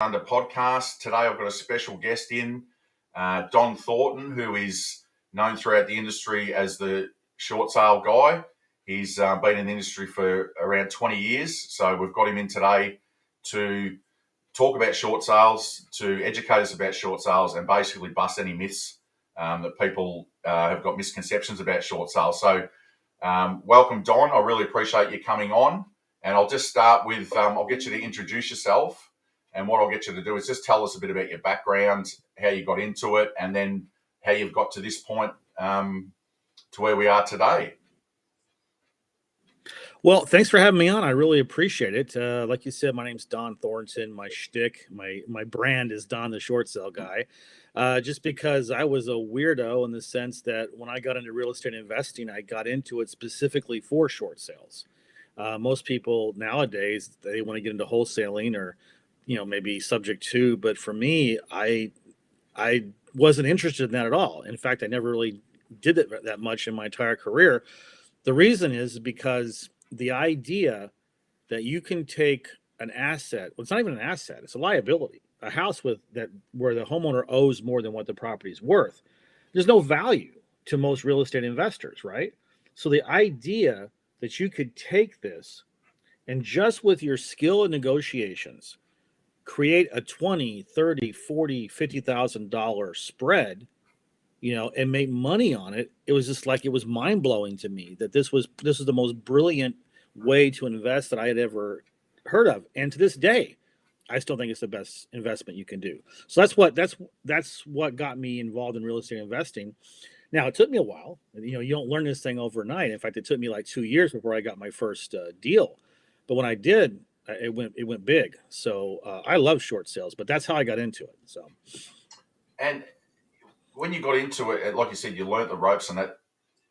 Under podcast. Today I've got a special guest in, Dohn Thornton, who is known throughout the industry as the short sale guy. He's been in the industry for around 20 years. So we've got him in today to talk about short sales, to educate us about short sales and basically bust any myths that people have got misconceptions about short sales. So welcome, Dohn. I really appreciate you coming on. And I'll just start with, I'll get you to introduce yourself. And what I'll get you to do is just tell us a bit about your background, how you got into it, and then how you've got to this point to where we are today. Well, thanks for having me on. I really appreciate it. Like you said, my name's Dohn Thornton. My shtick, my brand is Dohn the Short Sale Guy. Just because I was a weirdo in the sense that when I got into real estate investing, I got into it specifically for short sales. Most people nowadays, they want to get into wholesaling or maybe subject to, but for me, I wasn't interested in that at all. In fact, I never really did it that much in my entire career. The reason is because the idea that you can take an asset, well, it's not even an asset, it's a liability, a house where the homeowner owes more than what the property is worth. There's no value to most real estate investors, right? So the idea that you could take this and just with your skill in negotiations, create a $20, $30, $40, $50,000 spread, and make money on it. It was just like, it was mind blowing to me that this was the most brilliant way to invest that I had ever heard of. And to this day, I still think it's the best investment you can do. So that's what got me involved in real estate investing. Now, it took me a while. You don't learn this thing overnight. In fact, it took me like 2 years before I got my first deal. But when I did, it went big. So I love short sales, but that's how I got into it. So, and when you got into it, like you said, you learnt the ropes, and that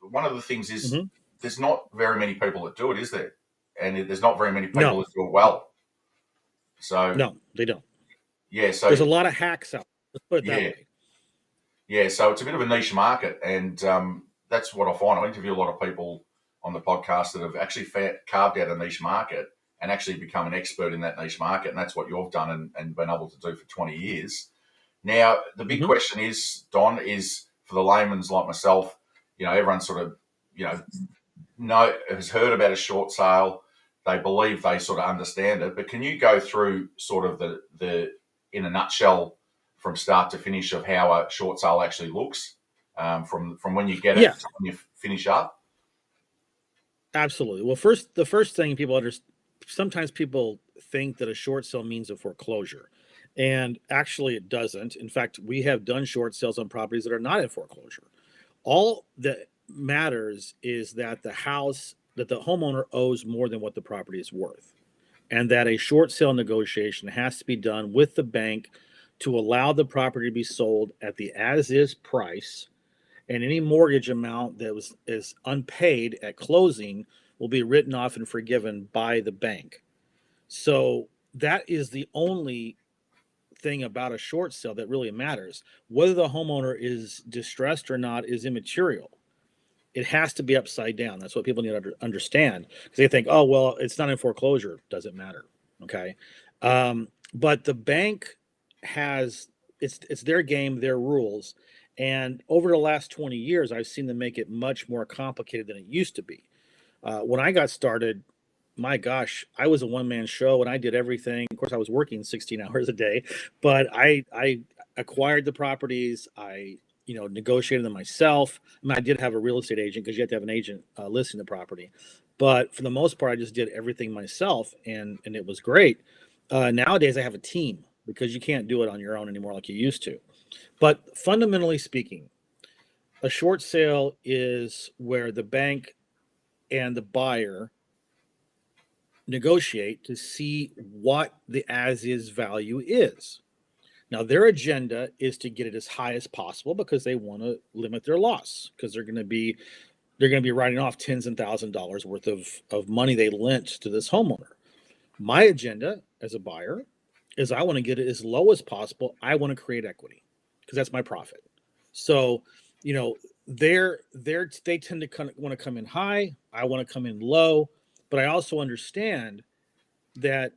one of the things is there's not very many people that do it, is there? And there's not very many people that do it well. So no, they don't. Yeah, so there's a lot of hacks out. Let's put it that way. Yeah, so it's a bit of a niche market, and that's what I find. I interview a lot of people on the podcast that have actually carved out a niche market and actually become an expert in that niche market. And that's what you've done and been able to do for 20 years. Now, the big question is, Dohn, is for the layman's like myself, everyone sort of, has heard about a short sale. They believe they sort of understand it. But can you go through sort of the in a nutshell, from start to finish, of how a short sale actually looks, from when you get it to when you finish up? Absolutely. Well, the first thing people understand, sometimes people think that a short sale means a foreclosure, and actually it doesn't. In fact, we have done short sales on properties that are not in foreclosure. All that matters is that the homeowner owes more than what the property is worth, and that a short sale negotiation has to be done with the bank to allow the property to be sold at the as-is price, and any mortgage amount that is unpaid at closing will be written off and forgiven by the bank. So that is the only thing about a short sale that really matters. Whether the homeowner is distressed or not is immaterial. It has to be upside down. That's what people need to understand, because they think, oh, well, it's not in foreclosure. Doesn't matter. Okay. But the bank has, it's their game, their rules. And over the last 20 years, I've seen them make it much more complicated than it used to be. When I got started, my gosh, I was a one-man show and I did everything. Of course, I was working 16 hours a day, but I acquired the properties. I negotiated them myself. I mean, I did have a real estate agent, because you have to have an agent listing the property. But for the most part, I just did everything myself, and it was great. Nowadays, I have a team, because you can't do it on your own anymore like you used to. But fundamentally speaking, a short sale is where the bank and the buyer negotiate to see what the as-is value is. Now, their agenda is to get it as high as possible, because they want to limit their loss, because they're going to be writing off tens and thousands of dollars worth of money they lent to this homeowner. My agenda as a buyer is I want to get it as low as possible. I want to create equity, because that's my profit. So, they tend to want to come in high. I want to come in low, but I also understand that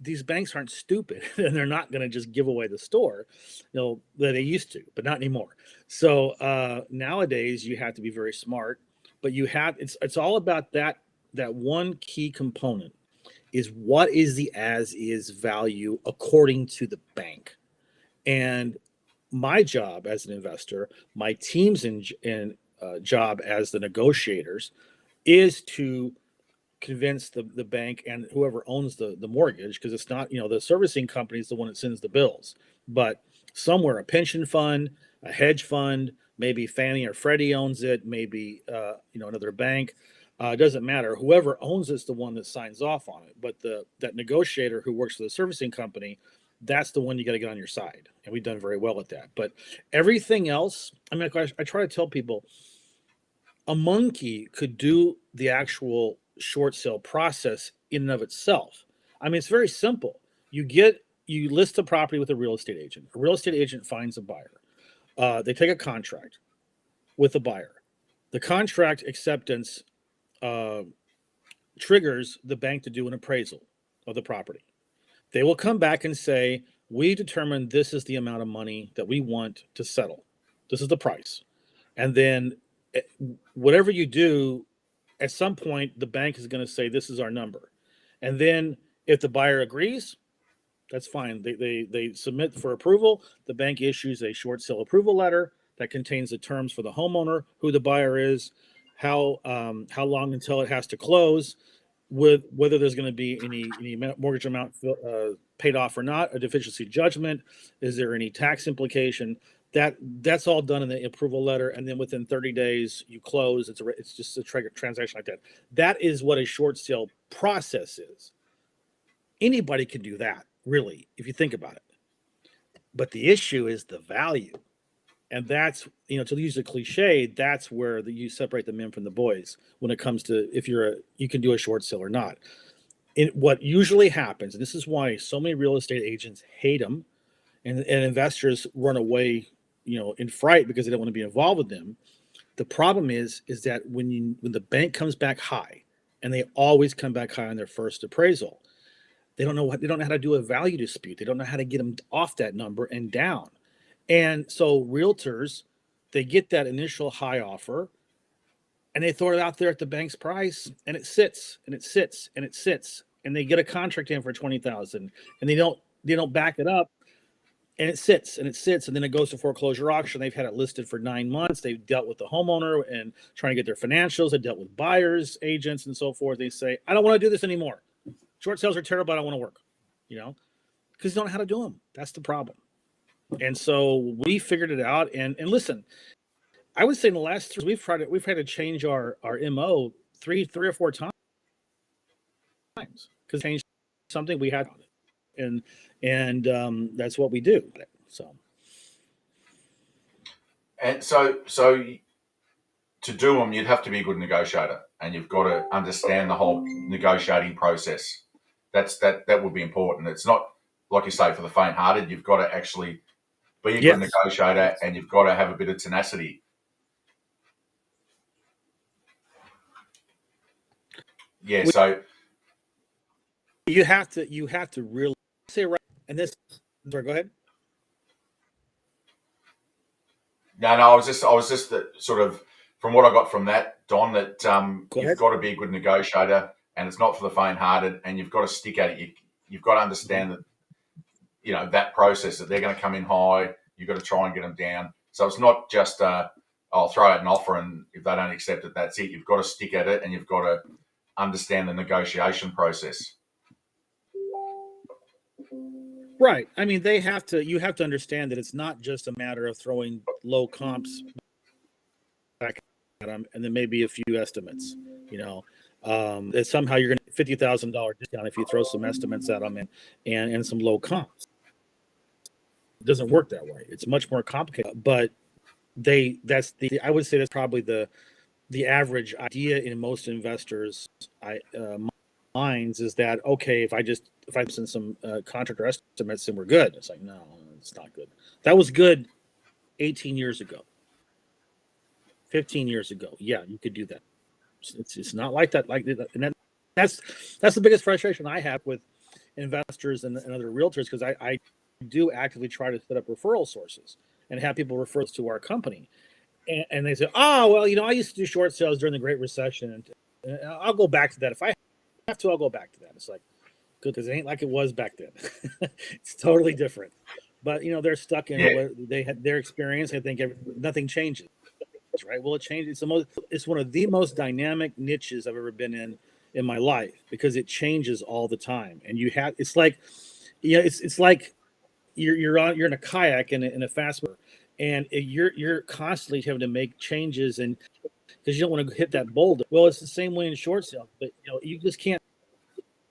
these banks aren't stupid, and they're not going to just give away the store, that they used to, but not anymore. So nowadays you have to be very smart, but it's all about that one key component is what is the as is value according to the bank. And my job as an investor, my team's in job as the negotiators is to convince the bank and whoever owns the mortgage, because it's not, the servicing company is the one that sends the bills, but somewhere a pension fund, a hedge fund, maybe Fannie or Freddie owns it, maybe another bank. It doesn't matter. Whoever owns it's the one that signs off on it. But that negotiator who works for the servicing company, that's the one you got to get on your side. And we've done very well at that. But everything else, I mean, I try to tell people, a monkey could do the actual short sale process in and of itself. I mean, it's very simple. You list a property with a real estate agent. A real estate agent finds a buyer. They take a contract with the buyer. The contract acceptance triggers the bank to do an appraisal of the property. They will come back and say, we determined this is the amount of money that we want to settle. This is the price. And then whatever you do, at some point, the bank is going to say, this is our number. And then if the buyer agrees, that's fine. They submit for approval. The bank issues a short sale approval letter that contains the terms for the homeowner, who the buyer is, how long until it has to close, with whether there's going to be any mortgage amount paid off or not, a deficiency judgment, is there any tax implication. That's all done in the approval letter, and then within 30 days you close. It's just a transaction like that. That is what a short sale process is. Anybody can do that, really, if you think about it. But the issue is the value, and that's, to use a cliche, that's where you separate the men from the boys when it comes to if you can do a short sale or not. What usually happens, and this is why so many real estate agents hate them, and investors run away, in fright because they don't want to be involved with them. The problem is that when the bank comes back high, and they always come back high on their first appraisal, they don't know how to do a value dispute. They don't know how to get them off that number and down. And so realtors, they get that initial high offer, and they throw it out there at the bank's price, and it sits and it sits and it sits, and they get a contract in for $20,000, and they don't back it up. And it sits and it sits, and then it goes to foreclosure auction. They've had it listed for 9 months. They've dealt with the homeowner and trying to get their financials. They dealt with buyers, agents, and so forth. They say, I don't want to do this anymore. Short sales are terrible. I don't want to work, because they don't know how to do them. That's the problem. And so we figured it out. And listen, I would say in the last 3 we've had to change our MO three or four times because changed something we had on it. And that's what we do. And so to do them, you'd have to be a good negotiator, and you've got to understand the whole negotiating process. That would be important. It's not, like you say, for the faint-hearted. You've got to actually be a good negotiator, and you've got to have a bit of tenacity. Yeah. So you have to really say right. And this, sorry, go ahead. No, I was just sort of, from what I got from that, Don, that you've got to be a good negotiator, and it's not for the faint-hearted, and you've got to stick at it. You've got to understand that, that process, that they're going to come in high. You've got to try and get them down. So it's not just I'll throw out an offer, and if they don't accept it, that's it. You've got to stick at it, and you've got to understand the negotiation process. Right. I mean, you have to understand that it's not just a matter of throwing low comps back at them and then maybe a few estimates, that somehow you're going to get $50,000 discount if you throw some estimates at them and some low comps. It doesn't work that way. It's much more complicated, but I would say that's probably the average idea in most investors' minds is that, okay, if I send some contractor estimates and we're good. It's like, no, it's not good. That was good 18 years ago, 15 years ago. Yeah, you could do that. It's not like that. And that's the biggest frustration I have with investors and other realtors because I do actively try to set up referral sources and have people refer us to our company. And they say, oh, well, I used to do short sales during the Great Recession. And I'll go back to that. If I have to, I'll go back to that. It's like, good, because it ain't like it was back then. It's totally different. But, they're stuck in what they had their experience. I think nothing changes, right? Well, it changes. It's one of the most dynamic niches I've ever been in my life because it changes all the time. And it's like, it's like you're in a kayak in a fast boat, and you're constantly having to make changes, and because you don't want to hit that boulder. Well, it's the same way in short sales, but you just can't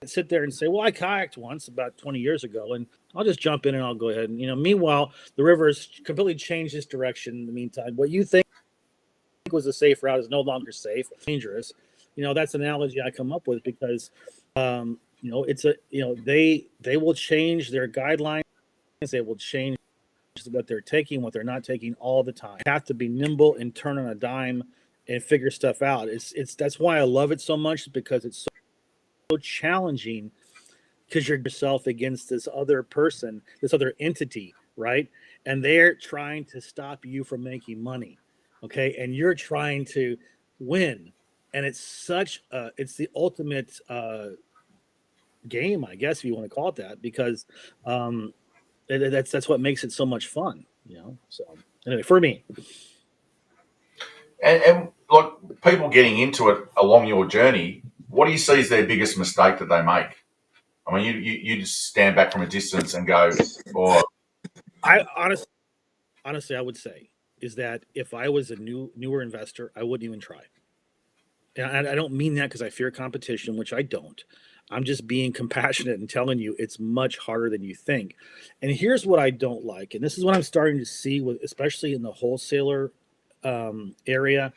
sit there and say, well, I kayaked once about 20 years ago, and I'll just jump in and I'll go ahead. And meanwhile, the river has completely changed its direction in the meantime. What you think was a safe route is no longer safe, dangerous. That's an analogy I come up with because it's they will change their guidelines. They will change what they're taking, what they're not taking all the time. You have to be nimble and turn on a dime and figure stuff out. That's why I love it so much, because it's so challenging, because you're yourself against this other person, this other entity, right? And they're trying to stop you from making money. Okay. And you're trying to win. And it's the ultimate game, I guess, if you want to call it that, because that's what makes it so much fun, So anyway, for me. And like people getting into it along your journey, what do you see as their biggest mistake that they make? I mean, you just stand back from a distance and go, "Oh, I honestly, I would say is that if I was a newer investor, I wouldn't even try. And I don't mean that because I fear competition, which I don't. I'm just being compassionate and telling you it's much harder than you think. And here's what I don't like, and this is what I'm starting to see with, especially in the wholesaler area,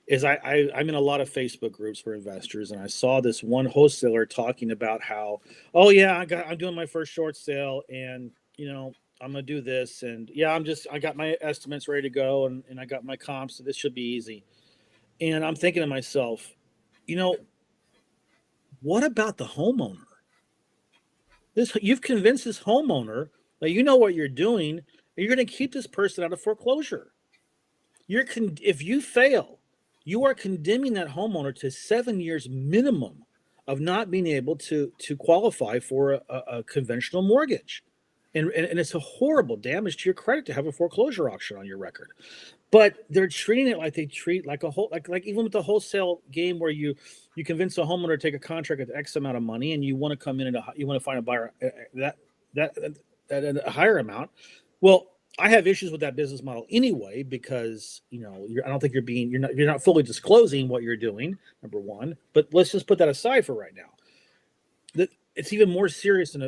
is I'm in a lot of Facebook groups for investors, and I saw this one wholesaler talking about how, oh yeah, I'm doing my first short sale, and I'm gonna do this, and yeah, I got my estimates ready to go, and I got my comps, so this should be easy. And I'm thinking to myself, you know, what about the homeowner? You've convinced this homeowner that you know what you're doing, and you're going to keep this person out of foreclosure. If you fail, you are condemning that homeowner to 7 years minimum of not being able to qualify for a conventional mortgage. And it's a horrible damage to your credit to have a foreclosure auction on your record. But they're treating it like they treat like a whole like even with the wholesale game where you convince a homeowner to take a contract at X amount of money, and you want to come in you want to find a buyer that at a higher amount. Well, I have issues with that business model anyway, because I don't think you're not fully disclosing what you're doing, number one. But let's just put that aside for right now. It's even more serious in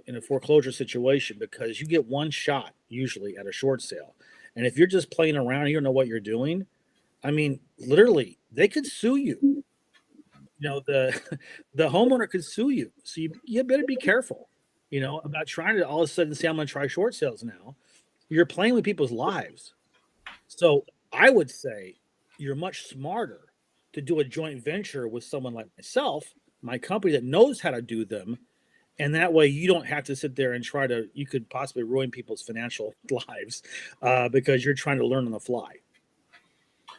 a foreclosure situation, because you get one shot usually at a short sale. And if you're just playing around and you don't know what you're doing, I mean, literally, they could sue you. The the homeowner could sue you. So you better be careful, about trying to all of a sudden say, I'm going to try short sales now. You're playing with people's lives. So I would say you're much smarter to do a joint venture with someone like myself, my company that knows how to do them. And that way you don't have to sit there and you could possibly ruin people's financial lives because you're trying to learn on the fly.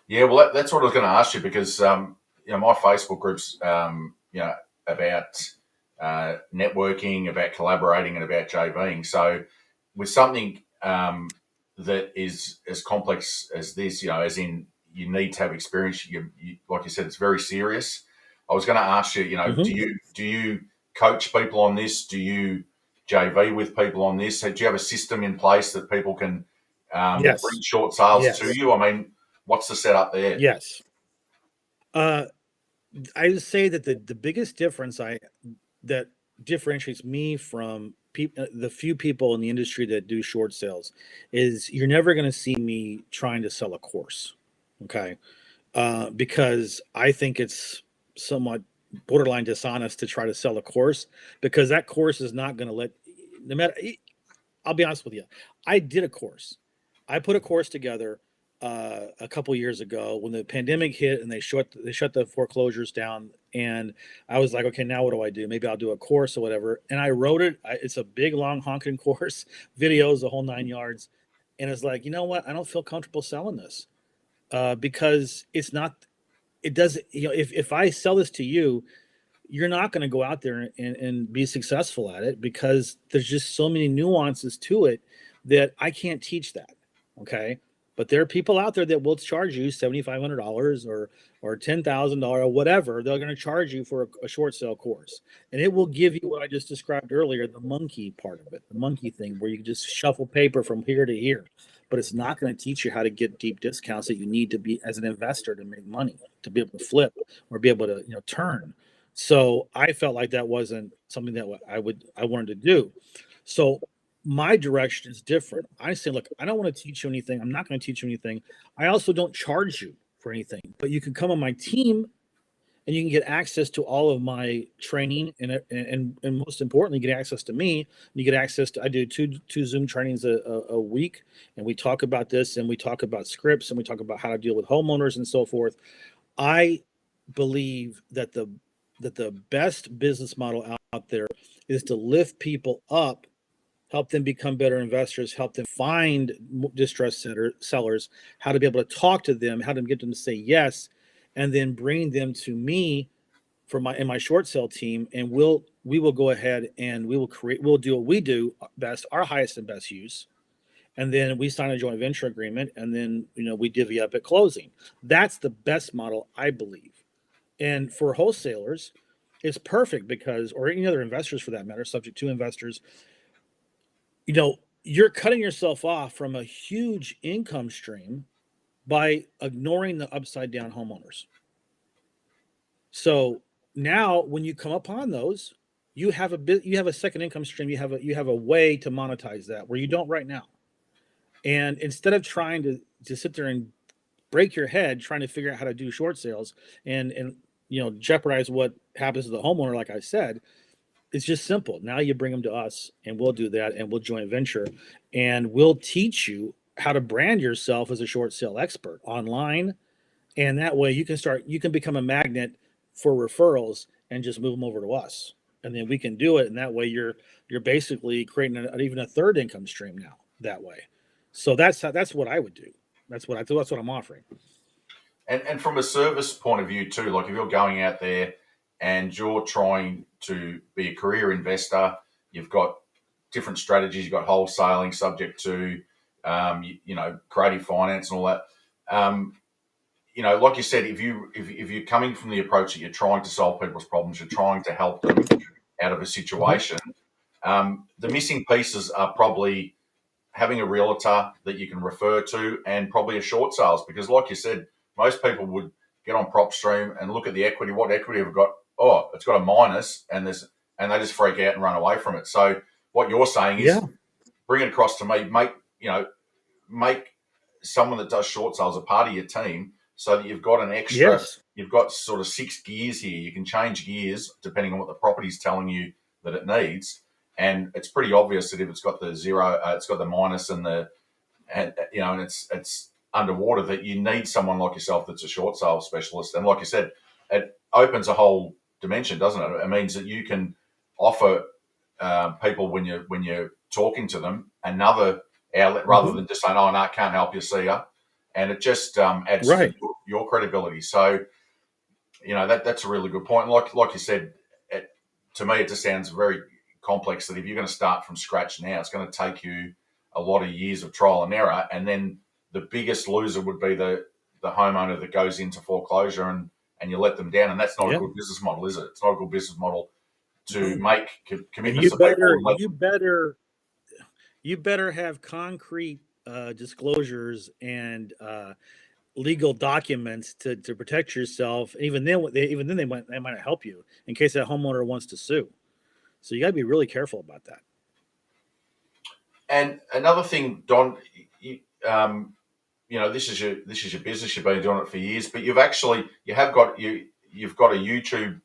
yeah." Well, that's what I was going to ask you, because my Facebook groups, about networking, about collaborating, and about JVing. So with something that is as complex as this, as in you need to have experience. Like you said, it's very serious. I was going to ask you, do you coach people on this? Do you JV with people on this? Do you have a system in place that people can Yes. bring short sales Yes. to you? I mean, what's the setup there? Yes. I would say that the biggest difference that differentiates me from the few people in the industry that do short sales is you're never going to see me trying to sell a course. Okay. Because I think it's somewhat borderline dishonest to try to sell a course, because that course is not going to no matter. I'll be honest with you. I did a course. I put a course together a couple years ago when the pandemic hit and they shut the foreclosures down, and I was like, okay, now what do I do? Maybe I'll do a course or whatever. And I wrote it. It's a big, long, honking course, videos, the whole 9 yards. And it's like, you know what? I don't feel comfortable selling this because it's not. It doesn't. If I sell this to you, you're not going to go out there and be successful at it because there's just so many nuances to it that I can't teach that. Okay. But there are people out there that will charge you $7,500 or $10,000 or whatever. They're going to charge you for a short sale course, and it will give you what I just described earlier, the monkey part of it, the monkey thing, where you can just shuffle paper from here to here. But it's not going to teach you how to get deep discounts that you need to be as an investor to make money, to be able to flip or be able to turn. So I felt like that wasn't something that I wanted to do. So my direction is different. I say, look, I don't want to teach you anything. I'm not going to teach you anything. I also don't charge you for anything, but you can come on my team and you can get access to all of my training and most importantly, get access to me. You get access to, I do two Zoom trainings a week, and we talk about this, and we talk about scripts, and we talk about how to deal with homeowners and so forth. I believe that the best business model out there is to lift people up, help them become better investors, help them find distressed sellers, how to be able to talk to them, how to get them to say yes, and then bring them to me for my short sale team, and we will go ahead and we'll do what we do best, our highest and best use, and then we sign a joint venture agreement, and then we divvy up at closing. That's the best model, I believe. And for wholesalers, it's perfect because, or any other investors for that matter, subject to investors, you're cutting yourself off from a huge income stream by ignoring the upside down homeowners. So now when you come upon those, you have a second income stream. You have a way to monetize that where you don't right now. And instead of trying to sit there and break your head trying to figure out how to do short sales and jeopardize what happens to the homeowner, like I said, it's just simple. Now you bring them to us, and we'll do that, and we'll joint venture, and we'll teach you how to brand yourself as a short sale expert online, and that way you can become a magnet for referrals and just move them over to us, and then we can do it, and that way you're basically creating even a third income stream now that way. So that's what I would do. That's what I'm offering. And from a service point of view too, like if you're going out there and you're trying to be a career investor, you've got different strategies. You've got wholesaling, subject to creative finance and all that. Like you said, if you're coming from the approach that you're trying to solve people's problems, you're trying to help them out of a situation. The missing pieces are probably having a realtor that you can refer to, and probably a short sales, because like you said, most people would get on PropStream and look at the equity. What equity have we got? Oh, it's got a minus, and they just freak out and run away from it. So what you're saying is bring it across to me, make someone that does short sales a part of your team, so that you've got an extra. Yes. You've got sort of 6 gears here. You can change gears depending on what the property's telling you that it needs. And it's pretty obvious that if it's got the zero, it's got the minus and it's underwater, that you need someone like yourself that's a short sale specialist. And like you said, it opens a whole dimension, doesn't it? It means that you can offer people when you're talking to them another outlet rather than just saying, "Oh no, can't help you, see ya," and it just adds to your credibility. So that's a really good point. Like you said, to me, it just sounds very complex that if you're going to start from scratch now, it's going to take you a lot of years of trial and error, and then the biggest loser would be the homeowner that goes into foreclosure and you let them down, and that's not a good business model, is it? It's not a good business model to make commitments to people. You better have concrete disclosures and legal documents to protect yourself. Even then they might help you in case that homeowner wants to sue. So you got to be really careful about that. And another thing, Don, this is your business. You've been doing it for years, but you've got a YouTube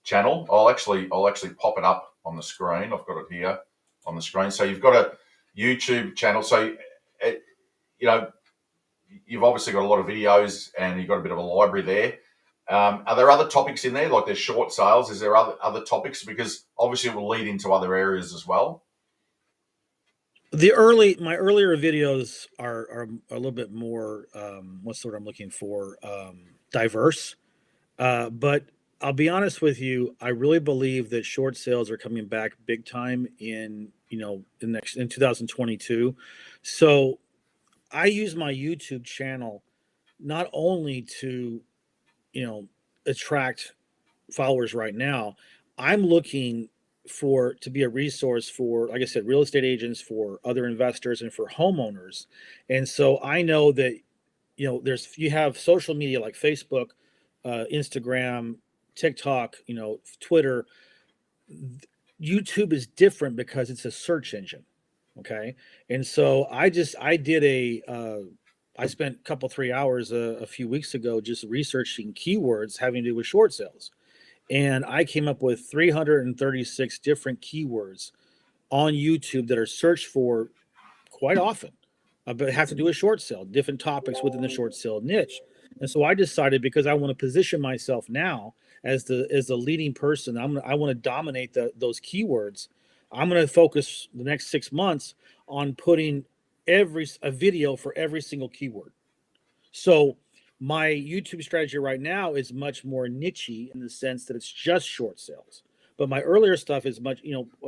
channel. I'll actually pop it up on the screen. I've got it here on the screen. So you've got a YouTube channel. So you've obviously got a lot of videos and you've got a bit of a library there. Are there other topics in there, like there's short sales? Is there other topics? Because obviously it will lead into other areas as well. My earlier videos are a little bit more what's the word I'm looking for, diverse. But I'll be honest with you, I really believe that short sales are coming back big time in 2022. So I use my YouTube channel not only to you know attract followers right now. I'm looking for to be a resource for, like I said, real estate agents, for other investors, and for homeowners. And so I know that you have social media like Facebook, Instagram, TikTok, Twitter. YouTube is different because it's a search engine. Okay. And so I spent a couple 3 hours a few weeks ago just researching keywords having to do with short sales, and I came up with 336 different keywords on YouTube that are searched for quite often, but have to do with short sale, different topics within the short sale niche. And so I decided, because I want to position myself now as the leading person, I want to dominate those keywords. I'm going to focus the next 6 months on putting a video for every single keyword. So my YouTube strategy right now is much more nichey in the sense that it's just short sales. But my earlier stuff is much,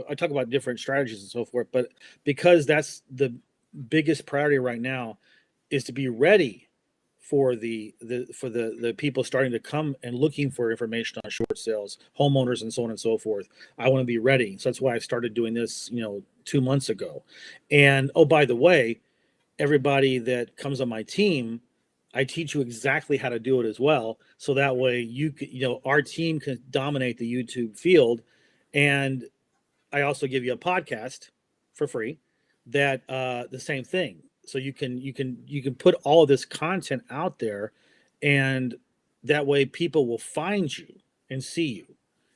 I talk about different strategies and so forth, but because that's the biggest priority right now, is to be ready for the people starting to come and looking for information on short sales, homeowners, and so on and so forth. I want to be ready. So that's why I started doing this, 2 months ago. And oh, by the way, everybody that comes on my team, I teach you exactly how to do it as well. So that way our team can dominate the YouTube field. And I also give you a podcast for free that the same thing. So you can put all of this content out there, and that way people will find you and see you.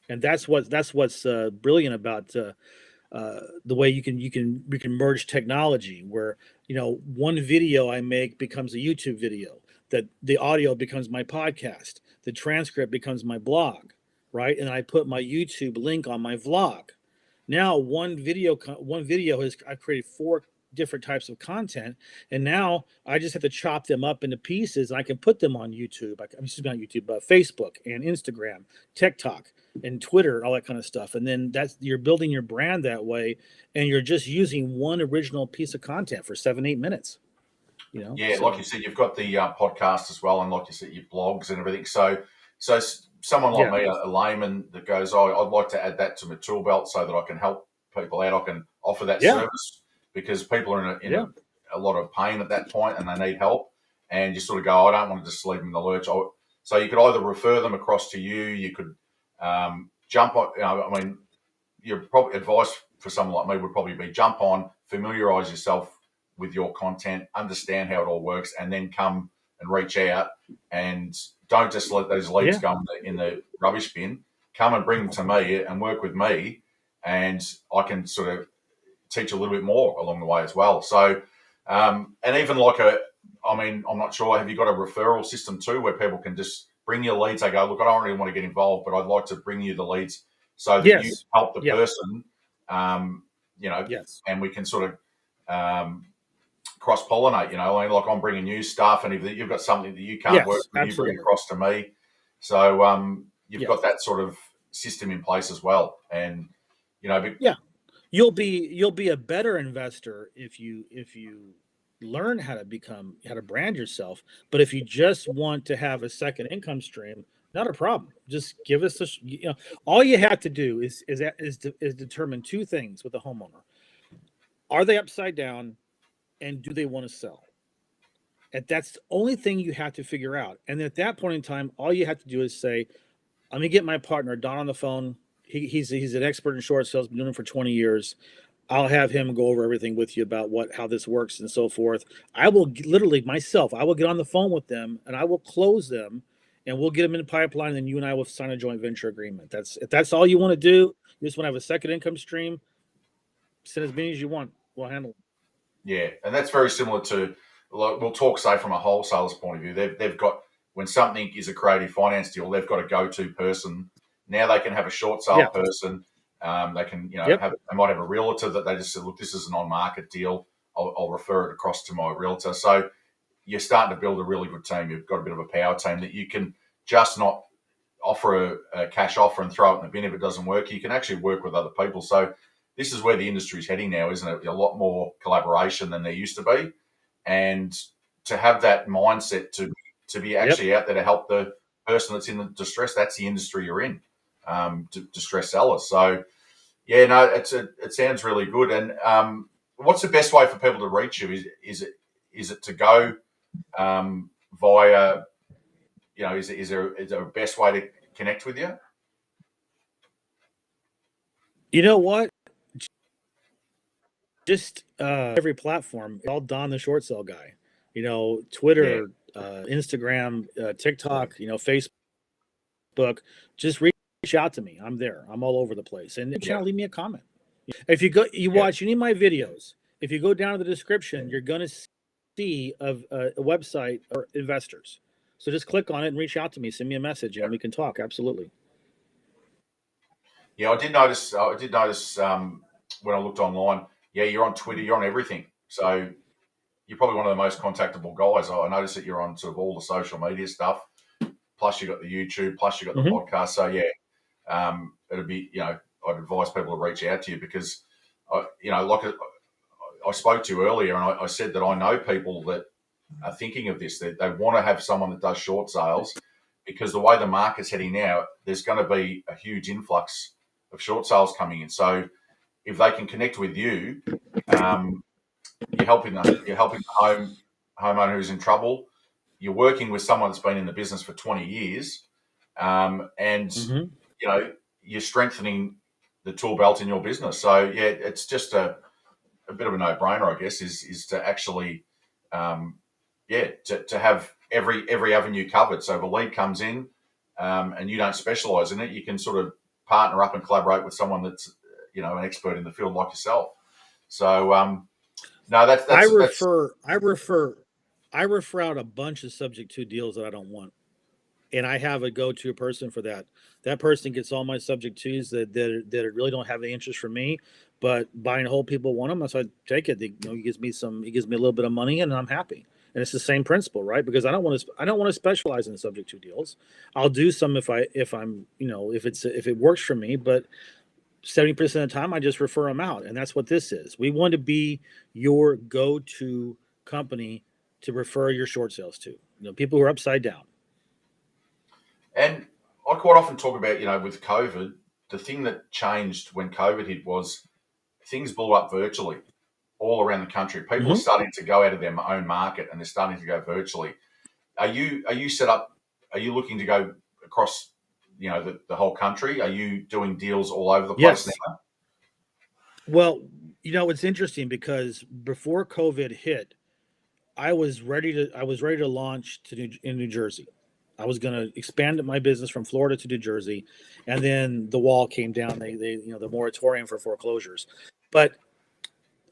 And that's what's brilliant about the way we can merge technology, where one video I make becomes a YouTube video, that the audio becomes my podcast, the transcript becomes my blog, right? And I put my YouTube link on my vlog. Now one video has I've created four different types of content, and now I just have to chop them up into pieces, and I can put them on YouTube. I'm just not YouTube, but Facebook and Instagram, TikTok, and Twitter, all that kind of stuff. And then you're building your brand that way, and you're just using one original piece of content for 7-8 minutes. Yeah, So like you said, you've got the podcast as well, and like you said, your blogs and everything. So someone like yeah, me, a layman that goes, "Oh, I'd like to add that to my tool belt so that I can help people out. I can offer that yeah, service because people are in yeah, a lot of pain at that point and they need help." And you sort of go, "I don't want to just leave them in the lurch." So you could either refer them across to you, you could jump on. I mean, your probably advice for someone like me would probably be jump on, familiarize yourself with your content, understand how it all works, and then come and reach out, and don't just let those leads yeah, go in the rubbish bin. Come and bring them to me and work with me, and I can sort of teach a little bit more along the way as well. So, and even I mean, I'm not sure, have you got a referral system too where people can just bring you leads? They go, "Look, I don't really want to get involved, but I'd like to bring you the leads so that you yes, help the yeah, person, um, yes, and we can sort of cross pollinate. I mean, like I'm bringing you stuff, and if you've got something that you can't work yes, with, you bring it absolutely, across to me. So you've yeah, got that sort of system in place as well, and but yeah. You'll be a better investor if you learn how to brand yourself. But if you just want to have a second income stream, not a problem. Just give us all you have to do is determine two things with a homeowner: are they upside down, and do they want to sell? And that's the only thing you have to figure out. And at that point in time, all you have to do is say, "Let me get my partner Don on the phone. He's an expert in short sales, been doing it for 20 years. I'll have him go over everything with you about how this works and so forth. I will literally myself, I will get on the phone with them and I will close them, and we'll get them in the pipeline. And then you and I will sign a joint venture agreement. If that's all you want to do, you just want to have a second income stream, send as many as you want. We'll handle it." yeah, and that's very similar to we'll talk, say, from a wholesaler's point of view. They've got, when something is a creative finance deal, they've got a go-to person. Now they can have a short sale person. They can, they might have a realtor that they just say, look, this is an on-market deal. I'll refer it across to my realtor. So you're starting to build a really good team. You've got a bit of a power team that you can just not offer a cash offer and throw it in the bin if it doesn't work. You can actually work with other people. So this is where the industry is heading now, isn't it? A lot more collaboration than there used to be. And to have that mindset to be actually out there to help the person that's in the distress, that's the industry you're in, distress sellers. So, yeah, no, it sounds really good. And what's the best way for people to reach you? Is it to go via, is there a best way to connect with you? You know what? Just every platform, all Dohn the short sale guy. Twitter, Instagram, TikTok, Facebook. Just reach out to me. I'm there. I'm all over the place. And leave me a comment. If you watch any of my videos, if you go down to the description, you're going to see a website or investors. So just click on it and reach out to me. Send me a message, and we can talk. Absolutely. Yeah, I did notice when I looked online. Yeah, you're on Twitter. You're on everything. So you're probably one of the most contactable guys. I noticed that you're on sort of all the social media stuff. Plus you got the YouTube. Plus you got the podcast. So yeah, it'd be, I'd advise people to reach out to you because, I spoke to you earlier and I said that I know people that are thinking of this. They want to have someone that does short sales because the way the market's heading now, there's going to be a huge influx of short sales coming in. So if they can connect with you, you're helping the homeowner who's in trouble. You're working with someone that's been in the business for 20 years, and you're strengthening the tool belt in your business. So yeah, it's just a bit of a no-brainer, I guess, is to actually, to have every avenue covered. So if a lead comes in, and you don't specialise in it, you can sort of partner up and collaborate with someone that's, an expert in the field like yourself. So no, that's I refer out a bunch of subject to deals that I don't want, and I have a go-to person for that. That person gets all my subject twos that really don't have any interest for me, but buy and hold people want them, so I take it. He gives me a little bit of money, and I'm happy. And it's the same principle, right? Because I don't want to specialize in subject to deals. I'll do some if it works for me, but 70% of the time I just refer them out, and that's what this is. We want to be your go-to company to refer your short sales to. People who are upside down. And I quite often talk about, with COVID, the thing that changed when COVID hit was things blew up virtually all around the country. People are starting to go out of their own market and they're starting to go virtually. Are you set up? Are you looking to go across, the whole country? Are you doing deals all over the place now? Well, it's interesting because before COVID hit, I was ready to launch in New Jersey. I was going to expand my business from Florida to New Jersey, and then the wall came down. They the moratorium for foreclosures. But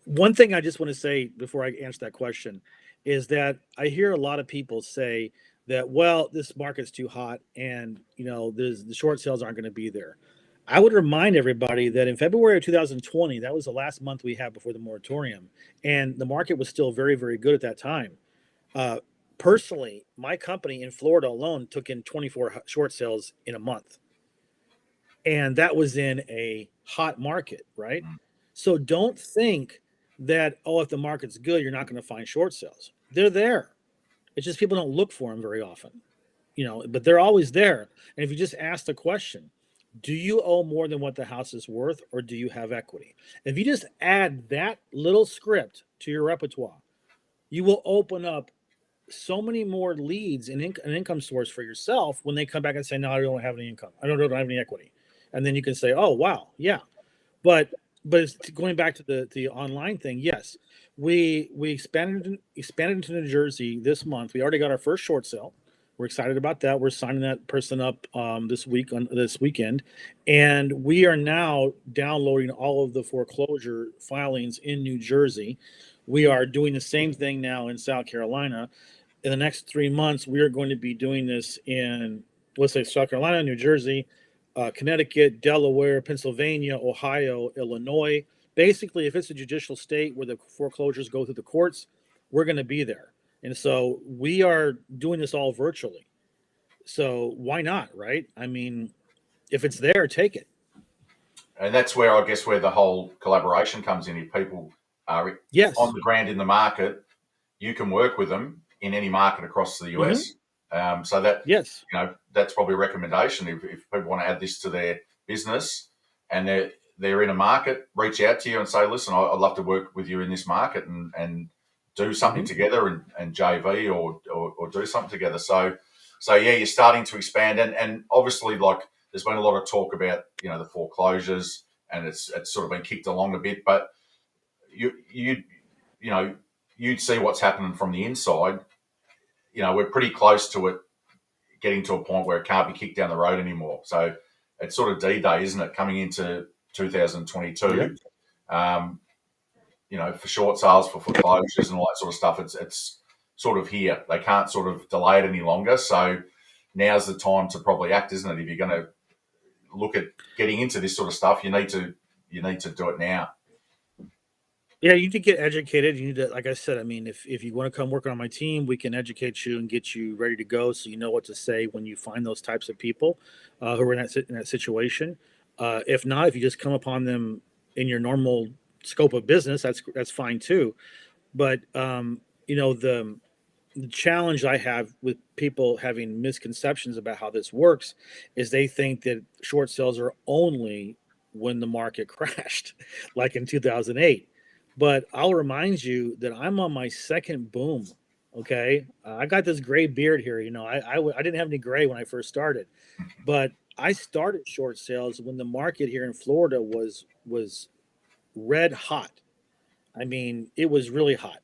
one thing I just want to say before I answer that question is that I hear a lot of people say that, well, this market's too hot, and the short sales aren't going to be there. I would remind everybody that in February of 2020, that was the last month we had before the moratorium, and the market was still very, very good at that time. Personally, my company in Florida alone took in 24 short sales in a month, and that was in a hot market, right? So don't think that, if the market's good, you're not going to find short sales. They're there. It's just people don't look for them very often, but they're always there. And if you just ask the question, do you owe more than what the house is worth, or do you have equity? If you just add that little script to your repertoire, you will open up so many more leads and an income source for yourself when they come back and say, no, I don't have any income. I don't have any equity. And then you can say, oh, wow. Yeah. But it's going back to the online thing. Yes, we expanded into New Jersey this month. We already got our first short sale. We're excited about that. We're signing that person up this weekend, and we are now downloading all of the foreclosure filings in New Jersey. We are doing the same thing now in South Carolina. In the next 3 months, we are going to be doing this in, let's say, South Carolina, New Jersey, Connecticut, Delaware, Pennsylvania, Ohio, Illinois. Basically, if it's a judicial state where the foreclosures go through the courts, we're going to be there. And so we are doing this all virtually. So why not, right? I mean, if it's there, take it. And that's where I guess where the whole collaboration comes in. If people are on Yes. the ground in the market, you can work with them in any market across the Mm-hmm. US. So that, Yes. that's probably a recommendation. If people want to add this to their business and they're in a market, reach out to you and say, listen, I'd love to work with you in this market and do something Mm-hmm. together and JV or do something together. So yeah, you're starting to expand and obviously like there's been a lot of talk about the foreclosures and it's sort of been kicked along a bit, but you you know you'd see what's happening from the inside. We're pretty close to it getting to a point where it can't be kicked down the road anymore. So it's sort of D-Day, isn't it, coming into Yep. 2022? Um, for short sales, for foreclosures and all that sort of stuff, it's sort of here. They can't sort of delay it any longer. So now's the time to probably act, isn't it? If you're going to look at getting into this sort of stuff, you need to do it now. Yeah, you need to get educated. You need to, like I said, I mean, if you want to come work on my team, we can educate you and get you ready to go, so you know what to say when you find those types of people who are in that situation. If not, if you just come upon them in your normal scope of business, that's fine too. But the challenge I have with people having misconceptions about how this works is they think that short sales are only when the market crashed, like in 2008. But I'll remind you that I'm on my second boom. Okay. I got this gray beard here. I didn't have any gray when I first started, but I started short sales when the market here in Florida was red hot. I mean, it was really hot.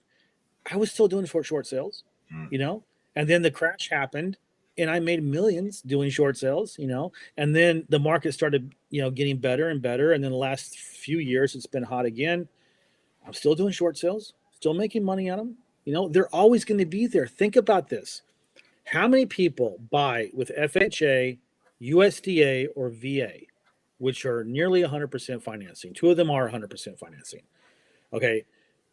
I was still doing short sales, Mm. you know, and then the crash happened and I made millions doing short sales, and then the market started, getting better and better. And then the last few years, it's been hot again. I'm still doing short sales, still making money on them. They're always going to be there. Think about this. How many people buy with FHA, USDA, or VA, which are nearly 100% financing? Two of them are 100% financing. Okay.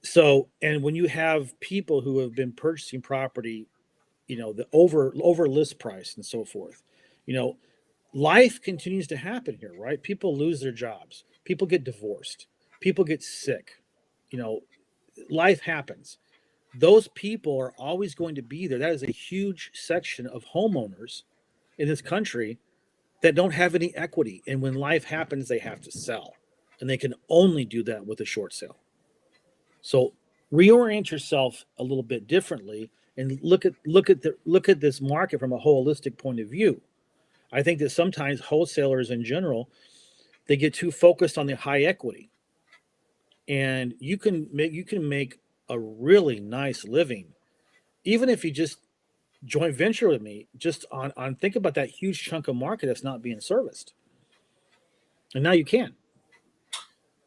So, and when you have people who have been purchasing property, the over list price and so forth, you know, life continues to happen here, right? People lose their jobs, people get divorced, people get sick, you know, life happens. Those people are always going to be there. That is a huge section of homeowners in this country that don't have any equity. And when life happens, they have to sell. And they can only do that with a short sale. So reorient yourself a little bit differently and look at this market from a holistic point of view. I think that sometimes wholesalers in general, they get too focused on the high equity, and you can make a really nice living even if you just joint venture with me, just on think about that huge chunk of market that's not being serviced, and now you can.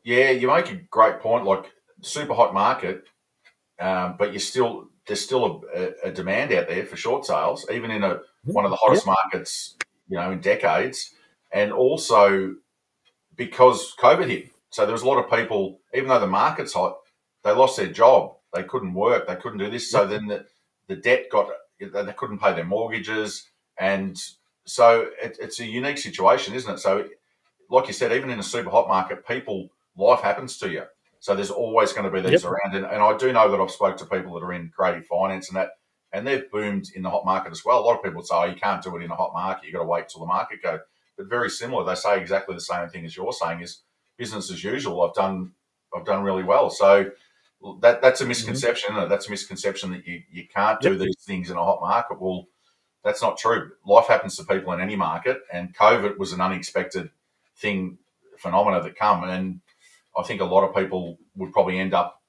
Yeah, you make a great point. Like super hot market, but there's still a demand out there for short sales, even in Mhm. one of the hottest Yep. markets in decades, and also because COVID hit. So there was a lot of people, even though the market's hot, they lost their job. They couldn't work. They couldn't do this. So Yep. then the debt they couldn't pay their mortgages, and so it's a unique situation, isn't it? So like you said, even in a super hot market, life happens to you. So there's always going to be these Yep. around. And I do know that I've spoke to people that are in creative finance and they've boomed in the hot market as well. A lot of people say, oh, you can't do it in a hot market. You've got to wait till the market goes. But very similar. They say exactly the same thing as you're saying is business as usual. I've done really well. So that's a Hmm. misconception, isn't it? That's a misconception that you can't do Yep. these things in a hot market. Well, that's not true. Life happens to people in any market, and COVID was an unexpected thing, phenomena that come. And I think a lot of people would probably end up,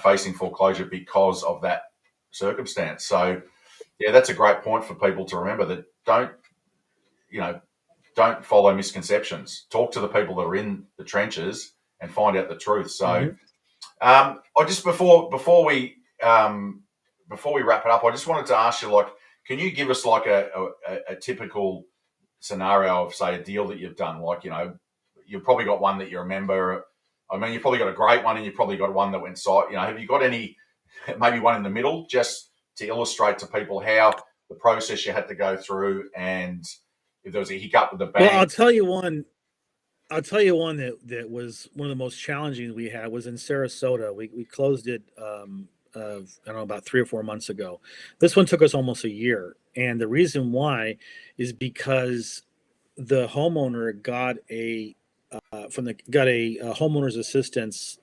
facing foreclosure because of that circumstance. So yeah, that's a great point for people to remember that you know, don't follow misconceptions. Talk to the people that are in the trenches and find out the truth. So Hmm. I just before we wrap it up, I just wanted to ask you, like, can you give us like a typical scenario of, say, a deal that you've done? Like, you've probably got one that you remember. I mean, you've probably got a great one, and you've probably got one that went side. Have you got any, maybe one in the middle, just to illustrate to people how the process you had to go through, and if there was a hiccup with the Well, bank? I'll tell you one that was one of the most challenging we had was in Sarasota. We closed it I don't know, about 3 or 4 months ago. This one took us almost a year, and the reason why is because the homeowner got a homeowner's assistance.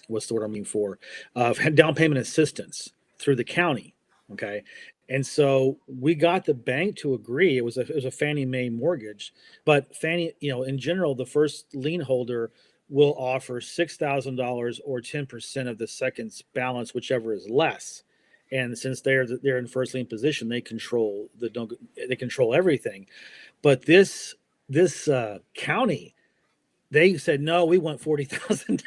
What's the word I'm looking for? Down payment assistance through the county. Okay, and so we got the bank to agree. It was a Fannie Mae mortgage, but Fannie, in general, the first lien holder will offer $6,000 or 10% of the second's balance, whichever is less. And since they're in first lien position, they control everything. But this county, they said no, we want $40,000, and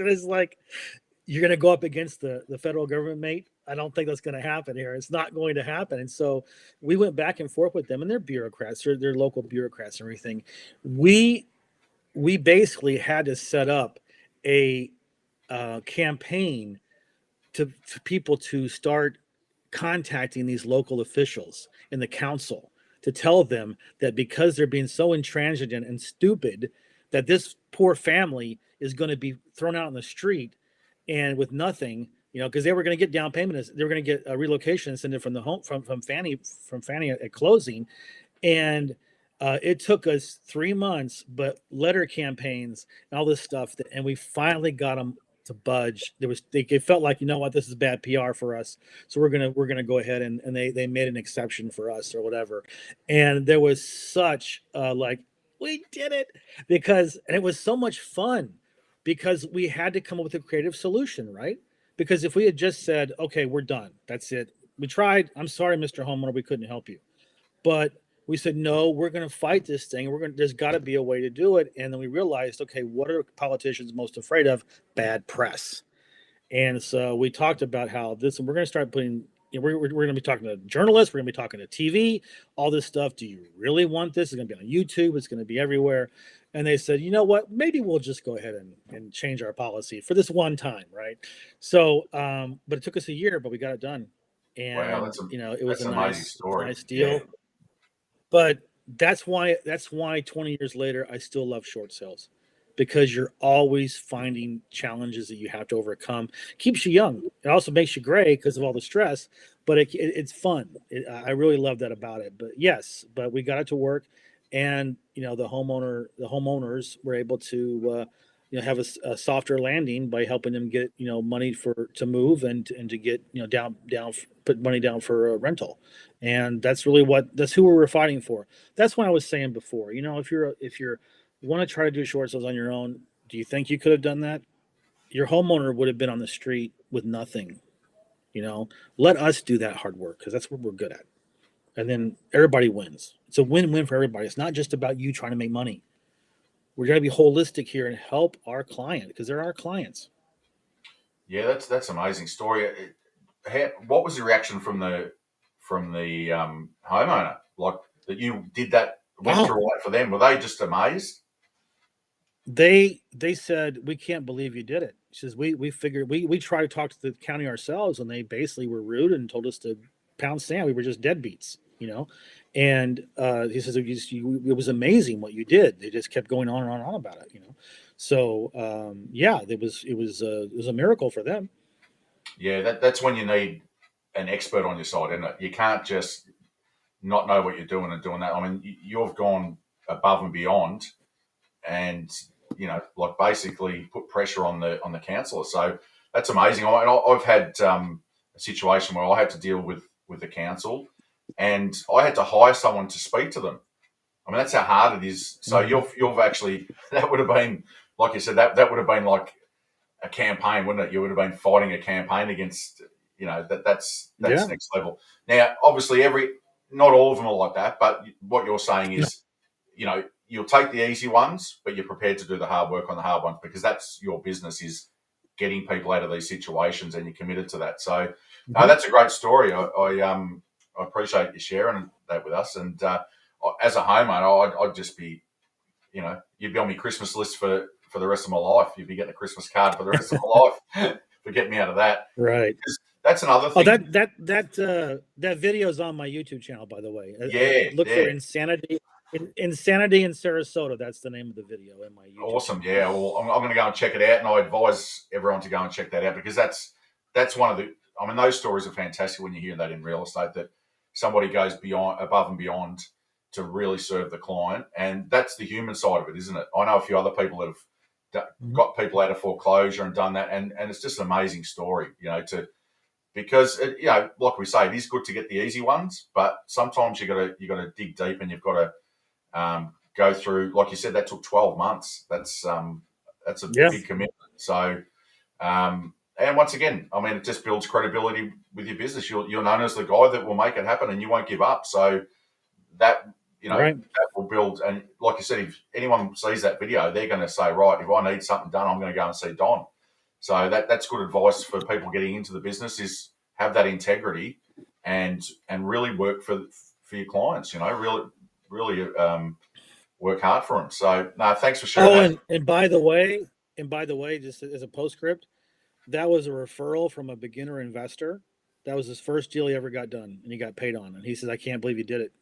it's like, you're going to go up against the federal government, mate. I don't think that's going to happen here. It's not going to happen. And so we went back and forth with them, and they're bureaucrats, they're local bureaucrats and everything. We basically had to set up a campaign to people to start contacting these local officials in the council to tell them that because they're being so intransigent and stupid, that this poor family is going to be thrown out on the street and with nothing, because they were going to get down payment, they were going to get a relocation incentive from the home from Fannie at closing, and it took us 3 months, but letter campaigns and all this stuff, and we finally got them to budge. It felt like, what, this is bad PR for us, so we're gonna go ahead, and they made an exception for us or whatever. And there was such like, we did it, and it was so much fun because we had to come up with a creative solution, right? Because if we had just said, okay, we're done, that's it, we tried, I'm sorry, Mr. Homeowner, we couldn't help you. But we said, no, we're going to fight this thing. There's got to be a way to do it. And then we realized, okay, what are politicians most afraid of? Bad press. And so we talked about how we're going to start putting, we're going to be talking to journalists, we're going to be talking to TV, all this stuff. Do you really want this? It's going to be on YouTube, it's going to be everywhere. And they said, you know what, maybe we'll just go ahead and change our policy for this one time, right? So, but it took us a year, but we got it done. Wow, And, it was that's a an amazing nice, story. nice Yeah. deal. But that's why 20 years later I still love short sales, because you're always finding challenges that you have to overcome. Keeps you young. It also makes you gray because of all the stress, but it's fun. I really love that about it. But yes, but we got it to work, and the homeowners were able to have a softer landing by helping them get money to move, and to get down put money down for a rental. And that's who we were fighting for. That's what I was saying before. If you want to try to do short sales on your own, do you think you could have done that? Your homeowner would have been on the street with nothing. Let us do that hard work, because that's what we're good at. And then everybody wins. It's a win-win for everybody. It's not just about you trying to make money. We're going to be holistic here and help our client, because they're our clients. Yeah, that's an amazing story. What was the reaction from the homeowner? Like, that you did that, went Oh, through all that for them? Were they just amazed? they said, we can't believe you did it. She says, we figured, we tried to talk to the county ourselves, and they basically were rude and told us to pound sand. We were just deadbeats. And he says, it was amazing what you did. They just kept going on and on and on about it. So yeah, it was a miracle for them. Yeah, that's when you need an expert on your side, isn't it? You can't just not know what you're doing and doing that. I mean, you've gone above and beyond, and like, basically put pressure on the councillor. So that's amazing. I've had a situation where I had to deal with the council, and I had to hire someone to speak to them. I mean, that's how hard it is. So Mhm. you've actually, that would have been, like you said, that would have been like a campaign, wouldn't it? You would have been fighting a campaign against, that's Yeah. next level. Now, obviously, not all of them are like that, but what you're saying No. is, you'll take the easy ones, but you're prepared to do the hard work on the hard ones, because that's your business, is getting people out of these situations, and you're committed to that. So that's a great story. I appreciate you sharing that with us. And as a homeowner, I'd just be, you'd be on my Christmas list for the rest of my life. You'd be getting a Christmas card for the rest of my life for getting me out of that. Right. That's another thing. That video is on my YouTube channel, by the way. Yeah, for Insanity in Sarasota. That's the name of the video in my YouTube awesome. channel. Yeah, well, I'm going to go and check it out, and I advise everyone to go and check that out, because that's one of the. I mean, those stories are fantastic when you hear that in real estate, that somebody goes above and beyond to really serve the client, and that's the human side of it, isn't it? I know a few other people that have got people out of foreclosure and done that, and it's just an amazing story, because like we say, it is good to get the easy ones, but sometimes you got to dig deep, and you've got to go through. Like you said, that took 12 months. That's a big commitment. So, and once again, I mean, it just builds credibility with your business. You're known as the guy that will make it happen, and you won't give up. So that that will build. And like you said, if anyone sees that video, they're going to say, right, if I need something done, I'm going to go and see Don. So that's good advice for people getting into the business, is have that integrity and really work for your clients. Really work hard for them. So no, thanks for sharing. And by the way, just as a postscript, that was a referral from a beginner investor. That was his first deal he ever got done, and he got paid on. And he says, "I can't believe you did it."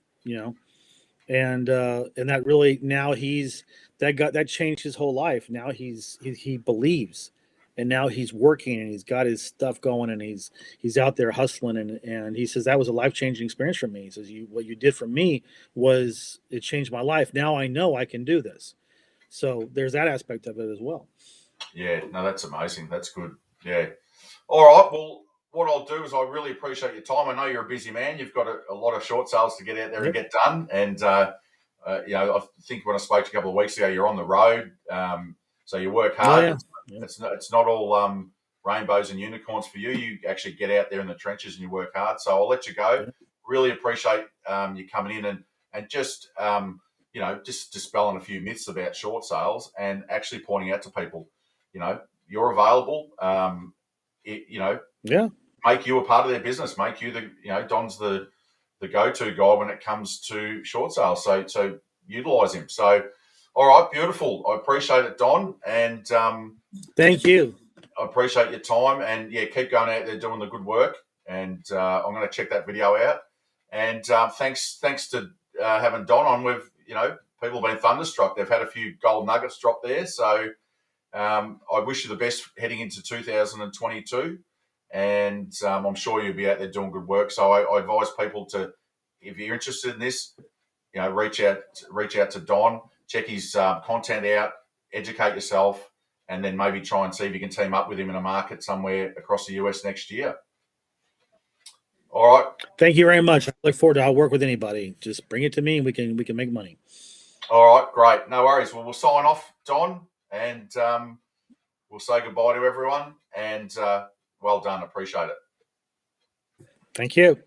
And that really, now that changed his whole life. Now he believes, and now he's working, and he's got his stuff going, and he's out there hustling, and he says that was a life-changing experience for me. He says, what you did for me it changed my life. Now I know I can do this. So there's that aspect of it as well. Yeah, no, that's amazing. That's good. Yeah. All right. Well, what I'll do is I really appreciate your time. I know you're a busy man. You've got a lot of short sales to get out there and get done. And, I think when I spoke to you a couple of weeks ago, you're on the road. So you work hard. Oh, yeah. It's not all rainbows and unicorns for you. You actually get out there in the trenches and you work hard. So I'll let you go. Yeah. Really appreciate you coming in and just, just dispelling a few myths about short sales and actually pointing out to people, you're available. Make you a part of their business. Make you Don's the go-to guy when it comes to short sales. So utilize him. So, all right, beautiful. I appreciate it, Don, and thank you. I appreciate your time, and keep going out there doing the good work. And I'm going to check that video out. And thanks to having Don on. We've people have been thunderstruck. They've had a few gold nuggets drop there. So I wish you the best heading into 2022. And I'm sure you'll be out there doing good work. So I advise people to, if you're interested in this, reach out to Don, check his content out, educate yourself, and then maybe try and see if you can team up with him in a market somewhere across the US next year. All right. Thank you very much. I look forward to. I'll work with anybody. Just bring it to me, and we can make money. All right, great. No worries. Well, we'll sign off, Don, and we'll say goodbye to everyone. And well done. Appreciate it. Thank you.